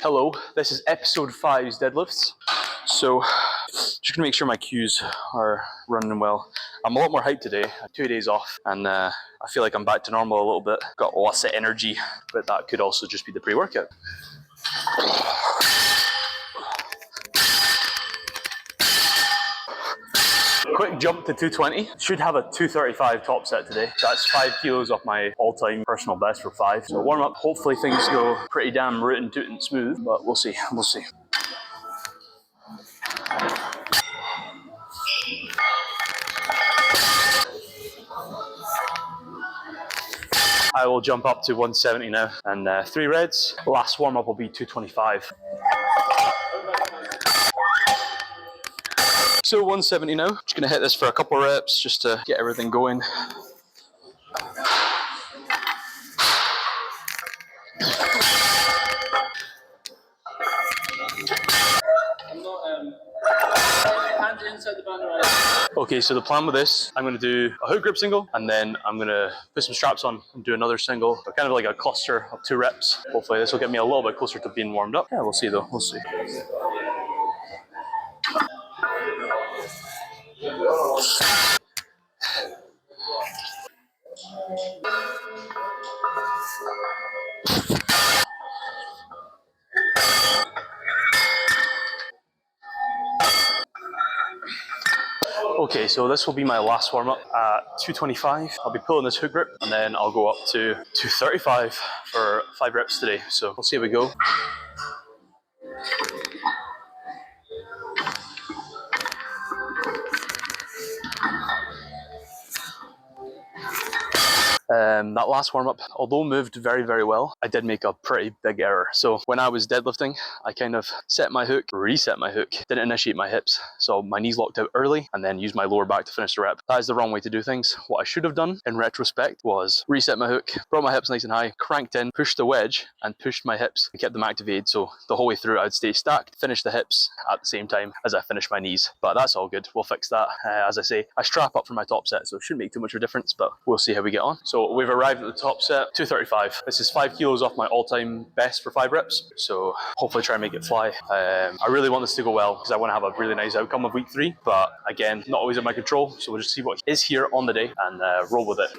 Hello, this is episode 5's Deadlifts. So, just gonna make sure my cues are running well. I'm a lot more hyped today. I had 2 days off and I feel like I'm back to normal a little bit. Got lots of energy, but that could also just be the pre-workout. Quick jump to 220. Should have a 235 top set today. That's 5 kilos off my all-time personal best for 5. So warm up. Hopefully things go pretty damn rootin' tootin' smooth, but we'll see. We'll see. I will jump up to 170 now and 3 reds. Last warm up will be 225. So 170 now. Just gonna hit this for a couple reps just to get everything going. Okay, so the plan with this, I'm going to do a hook grip single, and then I'm going to put some straps on and do another single, kind of like a cluster of 2 reps. Hopefully this will get me a little bit closer to being warmed up. Yeah, we'll see though, we'll see. Okay, so this will be my last warm up at 225. I'll be pulling this hook grip and then I'll go up to 235 for 5 reps today. So we'll see how we go. That last warm-up, although moved very, very well, I did make a pretty big error. So when I was deadlifting, I kind of set my hook, reset my hook, didn't initiate my hips. So my knees locked out early and then used my lower back to finish the rep. That is the wrong way to do things. What I should have done in retrospect was reset my hook, brought my hips nice and high, cranked in, pushed the wedge and pushed my hips and kept them activated. So the whole way through I'd stay stacked, finish the hips at the same time as I finish my knees. But that's all good. We'll fix that. As I say, I strap up for my top set, so it shouldn't make too much of a difference, but we'll see how we get on. So we've arrived at the top set, 235. This is 5 kilos off my all-time best for 5 reps, so hopefully try and make it fly. I really want this to go well because I want to have a really nice outcome of week 3, but again, not always in my control, so we'll just see what is here on the day and roll with it.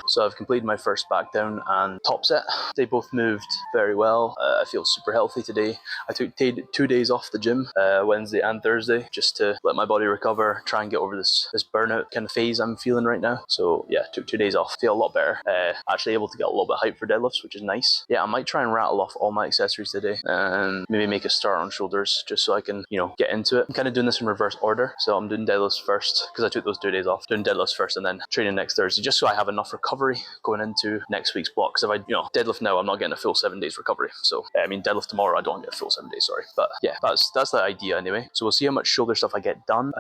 So I've completed my first back down and top set. They both moved very well. I feel super healthy today. I took 2 days off the gym, Wednesday and Thursday, just to let my body recover, try and get over this burnout kind of phase I'm feeling right now. So yeah, took 2 days off. Feel a lot better. Actually able to get a little bit hyped for deadlifts, which is nice. Yeah, I might try and rattle off all my accessories today and maybe make a start on shoulders just so I can, get into it. I'm kind of doing this in reverse order. So I'm doing deadlifts first because I took those 2 days off. Doing deadlifts first and then training next Thursday, just so I have enough recovery going into next week's block. Because if I deadlift now, I'm not getting a full 7 days recovery. So I mean, deadlift tomorrow, I don't get a full 7 days, sorry. But yeah, that's the idea anyway. So we'll see how much shoulder stuff I get done.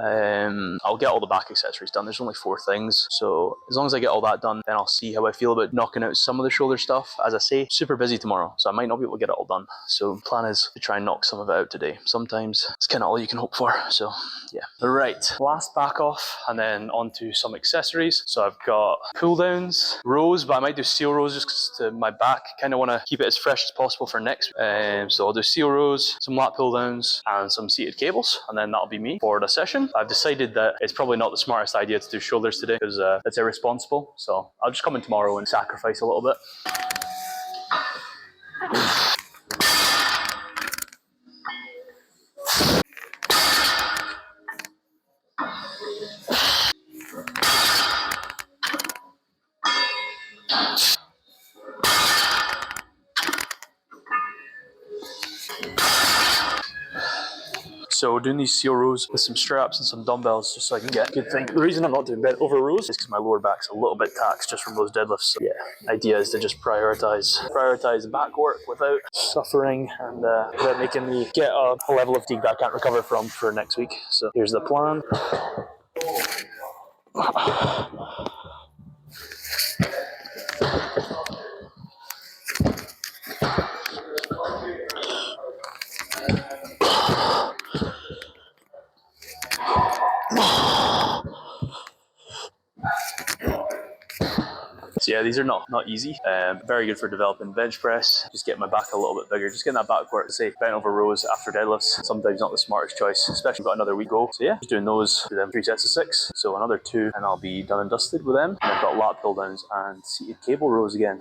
I'll get all the back accessories done. There's only 4 things, so as long as I get all that done, then I'll see how I feel about knocking out some of the shoulder stuff. As I say, super busy tomorrow, so I might not be able to get it all done. So the plan is to try and knock some of it out today. Sometimes it's kind of all you can hope for. So yeah. Right, last back off and then onto some accessories. So I've got pull downs, rows, but I might do seal rows just 'cause to my back. Kind of want to keep it as fresh as possible for next. So I'll do seal rows, some lat pull downs and some seated cables, and then that'll be me for the session. I've decided that it's probably not the smartest idea to do shoulders today because it's irresponsible. So I'll just come in tomorrow and sacrifice a little bit. So doing these seal rows with some straps and some dumbbells just so I can get a good thing. The reason I'm not doing bent over rows is because my lower back's a little bit taxed just from those deadlifts. So yeah, idea is to just prioritize back work without suffering and without making me get a level of fatigue that I can't recover from for next week. So here's the plan. So yeah, these are not easy. Very good for developing bench press. Just getting my back a little bit bigger. Just getting that back work, say bent over rows after deadlifts. Sometimes not the smartest choice, especially if you've got another week to go. So yeah, just doing those, do them 3 sets of 6. So another 2 and I'll be done and dusted with them. And I've got lat pull downs and seated cable rows again.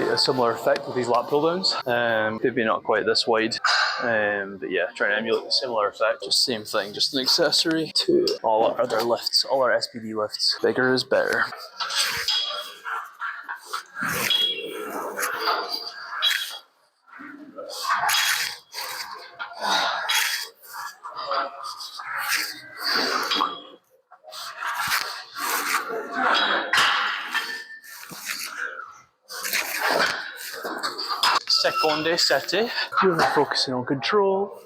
A similar effect with these lat pull downs. Maybe not quite this wide, but yeah, trying to emulate a similar effect. Just same thing, just an accessory to all our other lifts, all our SPD lifts. Bigger is better. Seconde sette. Really focusing on control.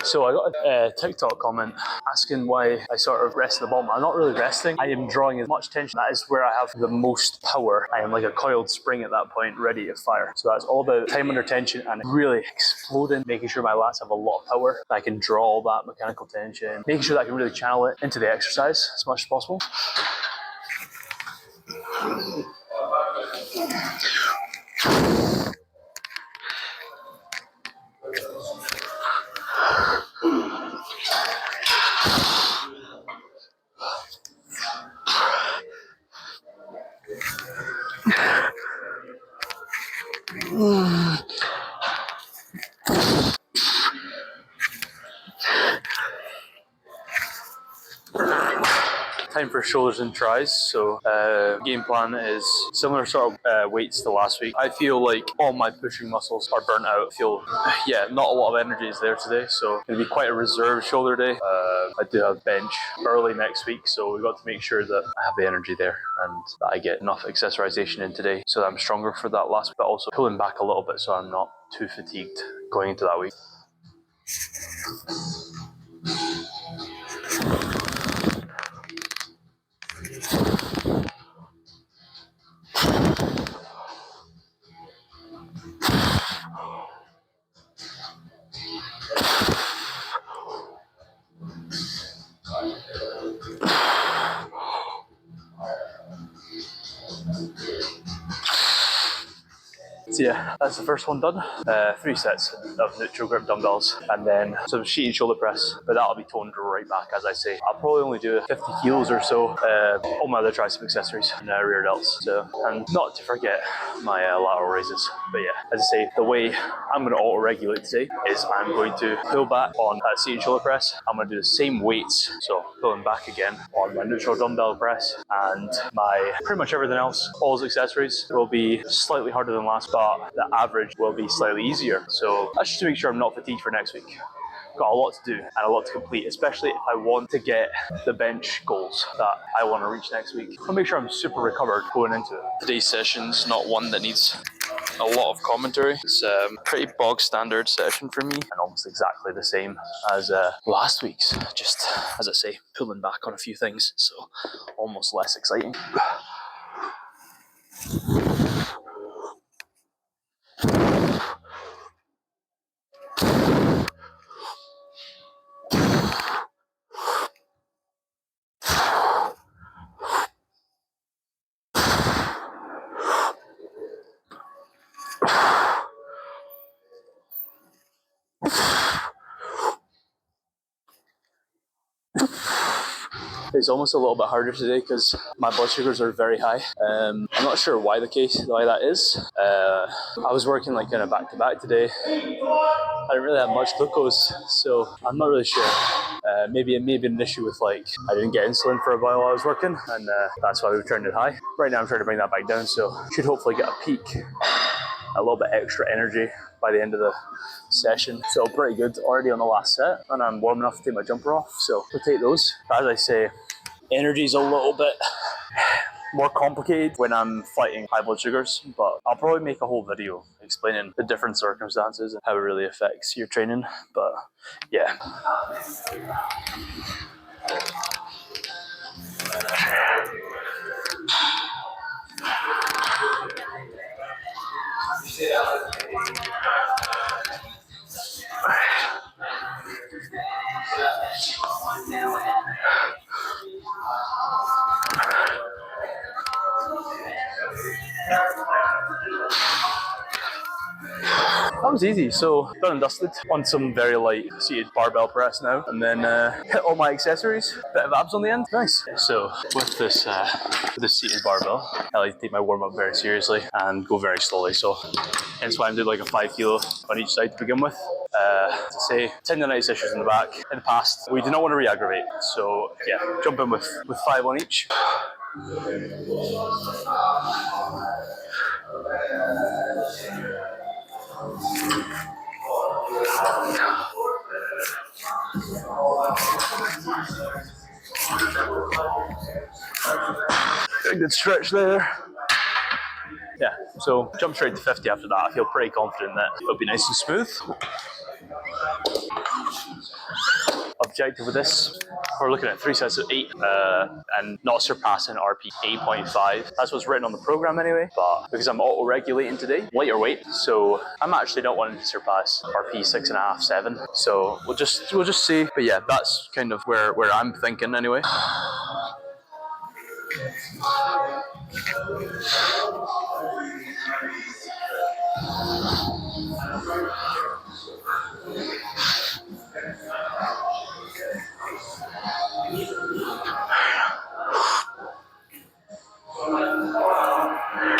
So I got a TikTok comment asking why I sort of rest the bottom. I'm not really resting. I am drawing as much tension. That is where I have the most power. I am like a coiled spring at that point, ready to fire. So that's all about time under tension and really exploding, making sure my lats have a lot of power. I can draw all that mechanical tension, making sure that I can really channel it into the exercise as much as possible. Time for shoulders and tries. So game plan is similar sort of weights to last week. I feel like all my pushing muscles are burnt out. I feel, yeah, not a lot of energy is there today. So it's going to be quite a reserved shoulder day. I do have bench early next week, so we've got to make sure that I have the energy there and that I get enough accessorization in today so that I'm stronger for that last, but also pulling back a little bit so I'm not too fatigued going into that week. So yeah, that's the first one done. 3 sets of neutral grip dumbbells, and then some sheeted shoulder press, but that'll be toned right back, as I say. I'll probably only do 50 kilos or so, all my other tricep accessories and rear delts. So, and not to forget my lateral raises. But yeah, as I say, the way I'm going to auto-regulate today is I'm going to pull back on that seated shoulder press. I'm going to do the same weights, so pulling back again on my neutral dumbbell press, and my pretty much everything else, all those accessories will be slightly harder than last, but the average will be slightly easier. So that's just to make sure I'm not fatigued for next week. Got a lot to do and a lot to complete, especially if I want to get the bench goals that I want to reach next week. I'll make sure I'm super recovered going into it. Today's session's not one that needs a lot of commentary. It's a pretty bog standard session for me, and almost exactly the same as last week's. Just, as I say, pulling back on a few things, so almost less exciting. It's almost a little bit harder today because my blood sugars are very high. I'm not sure why that is. I was working like in a back-to-back today. I didn't really have much glucose, so I'm not really sure. Maybe it may be an issue with like I didn't get insulin for a while I was working, and that's why we turned it high. Right now I'm trying to bring that back down, so should hopefully get a peak, a little bit extra energy by the end of the session. So pretty good already on the last set, and I'm warm enough to take my jumper off, so we'll take those. As I say, energy's a little bit more complicated when I'm fighting high blood sugars, but I'll probably make a whole video explaining the different circumstances and how it really affects your training. But yeah. That was easy. So done and dusted on some very light seated barbell press now, and then hit all my accessories. Bit of abs on the end. Nice. So with this seated barbell, I like to take my warm up very seriously and go very slowly. So hence why I'm doing like a 5 kilo on each side to begin with. To say tendonitis issues in the back in the past, we do not want to re-aggravate. So yeah, jump in with 5 on each. A good stretch there. Yeah, so jump straight to 50 after that. I feel pretty confident that it'll be nice and smooth. Objective with this, we're looking at 3 sets of 8 and not surpassing RP 8.5. That's what's written on the program anyway, but because I'm auto-regulating today, lighter weight, so I'm actually not wanting to surpass RP 6.5, 7. So we'll just see. But yeah, that's kind of where I'm thinking anyway.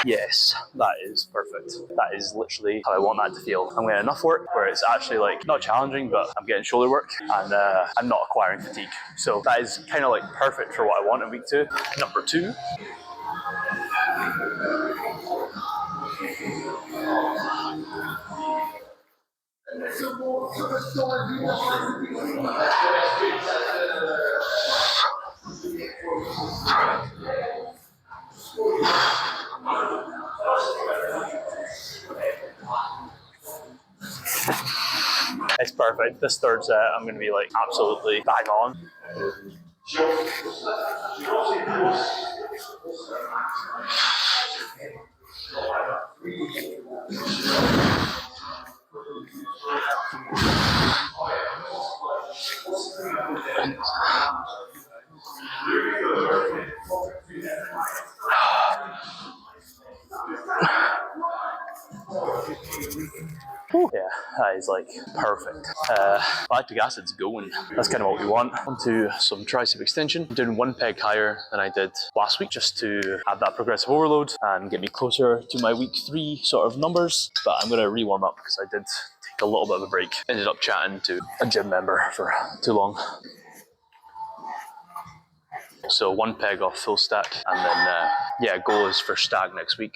Yes, that is perfect. That is literally how I want that to feel. I'm getting enough work where it's actually like not challenging, but I'm getting shoulder work and I'm not acquiring fatigue. So that is kind of like perfect for what I want in week 2. Number 2. It's perfect. This third set, I'm going to be like absolutely bang on. is like perfect. Lactic acid's going. That's kind of what we want. Onto some tricep extension. I'm doing 1 peg higher than I did last week just to add that progressive overload and get me closer to my week 3 sort of numbers. But I'm going to re-warm up because I did take a little bit of a break. Ended up chatting to a gym member for too long. So 1 peg off full stack, and then yeah, goal is for stack next week.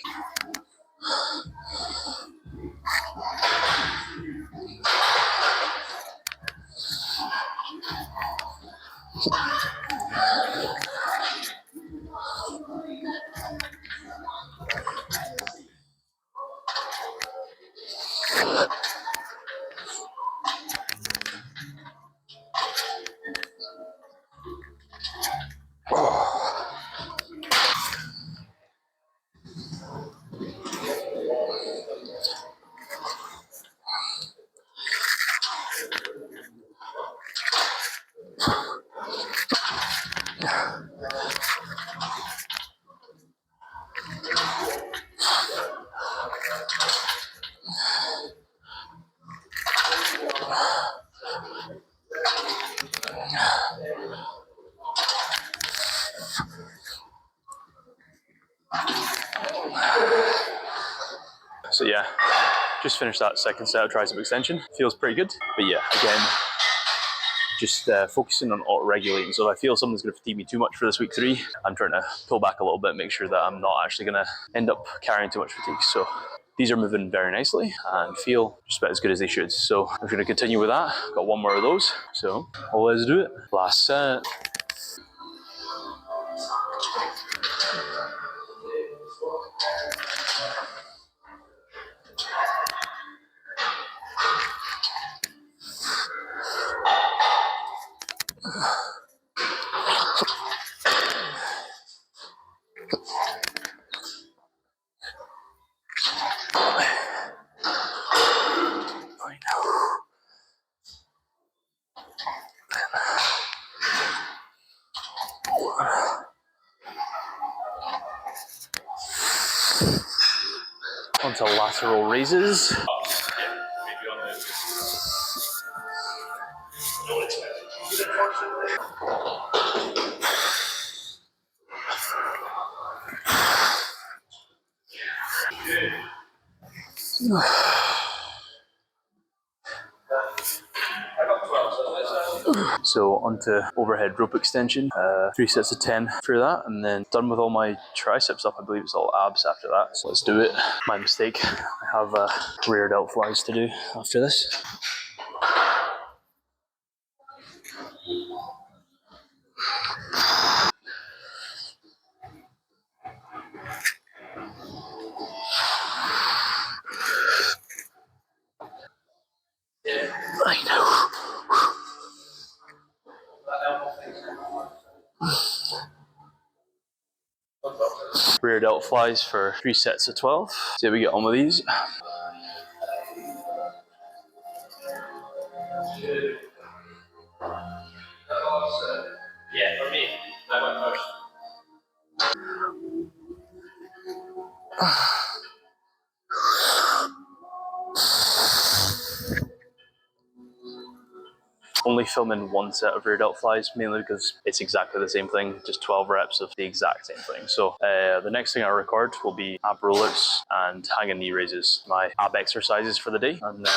So yeah, just finished that second set of tricep extension. Feels pretty good, but yeah, again, just focusing on auto-regulating. So if I feel something's going to fatigue me too much for this week 3, I'm trying to pull back a little bit, make sure that I'm not actually going to end up carrying too much fatigue. So these are moving very nicely and feel just about as good as they should. So I'm going to continue with that. Got 1 more of those. So let's do it. Last set. Onto lateral raises. So onto overhead rope extension, 3 sets of 10 for that, and then done with all my triceps up. I believe it's all abs after that, so let's do it. My mistake, I have rear delt flies to do after this. I know. Rear delt flies for 3 sets of 12. See how we get on with these. Yeah, for me, I went first. Only filming 1 set of rear delt flies, mainly because it's exactly the same thing, just 12 reps of the exact same thing. So the next thing I record will be ab rollouts and hanging knee raises, my ab exercises for the day, and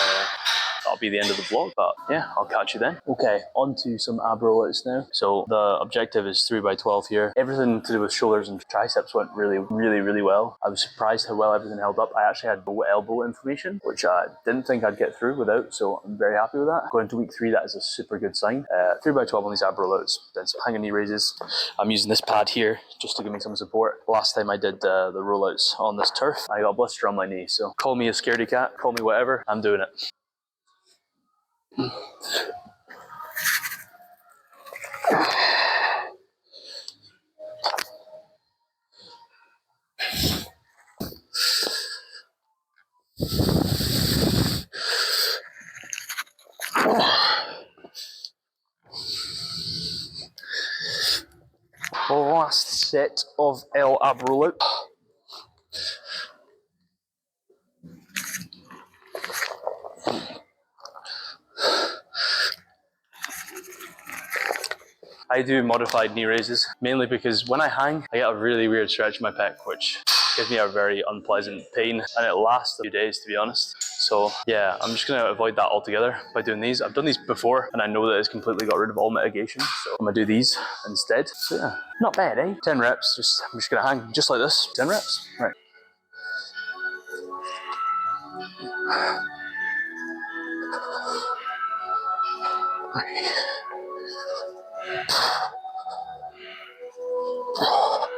that'll be the end of the vlog, but yeah, I'll catch you then. Okay, on to some ab rollouts now. So the objective is 3x12 here. Everything to do with shoulders and triceps went really well. I was surprised how well everything held up. I actually had elbow inflammation, which I didn't think I'd get through without, so I'm very happy with that. Going into week 3, that is a super good sign. 3x12 on these ab rollouts, then some hanging knee raises. I'm using this pad here just to give me some support. Last time I did the rollouts on this turf, I got a blister on my knee, so call me a scaredy cat, call me whatever, I'm doing it. Last set of L ab rollout. I do modified knee raises, mainly because when I hang, I get a really weird stretch in my pec, which gives me a very unpleasant pain, and it lasts a few days, to be honest. So yeah, I'm just gonna avoid that altogether by doing these. I've done these before, and I know that it's completely got rid of all mitigation, so I'm gonna do these instead. So yeah, not bad, eh? 10 reps, I'm just gonna hang just like this, 10 reps, right. Oh.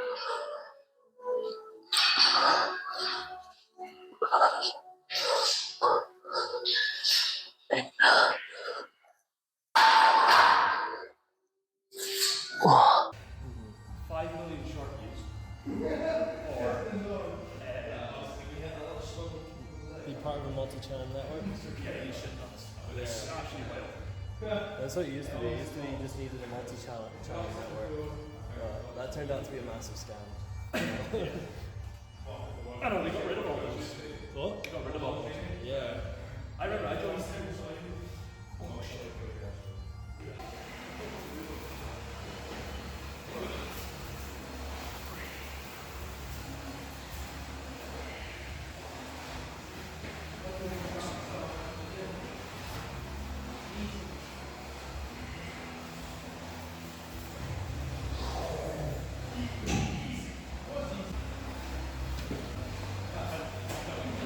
5 million short views. Or be part of a multi-channel network. yeah, you should not. But it's actually well. That's what it used to be. It used to be you just needed a multi-channel network. That turned out to be a massive scam. I don't know, they got rid of all those. What? They got rid of all those. Yeah. I remember I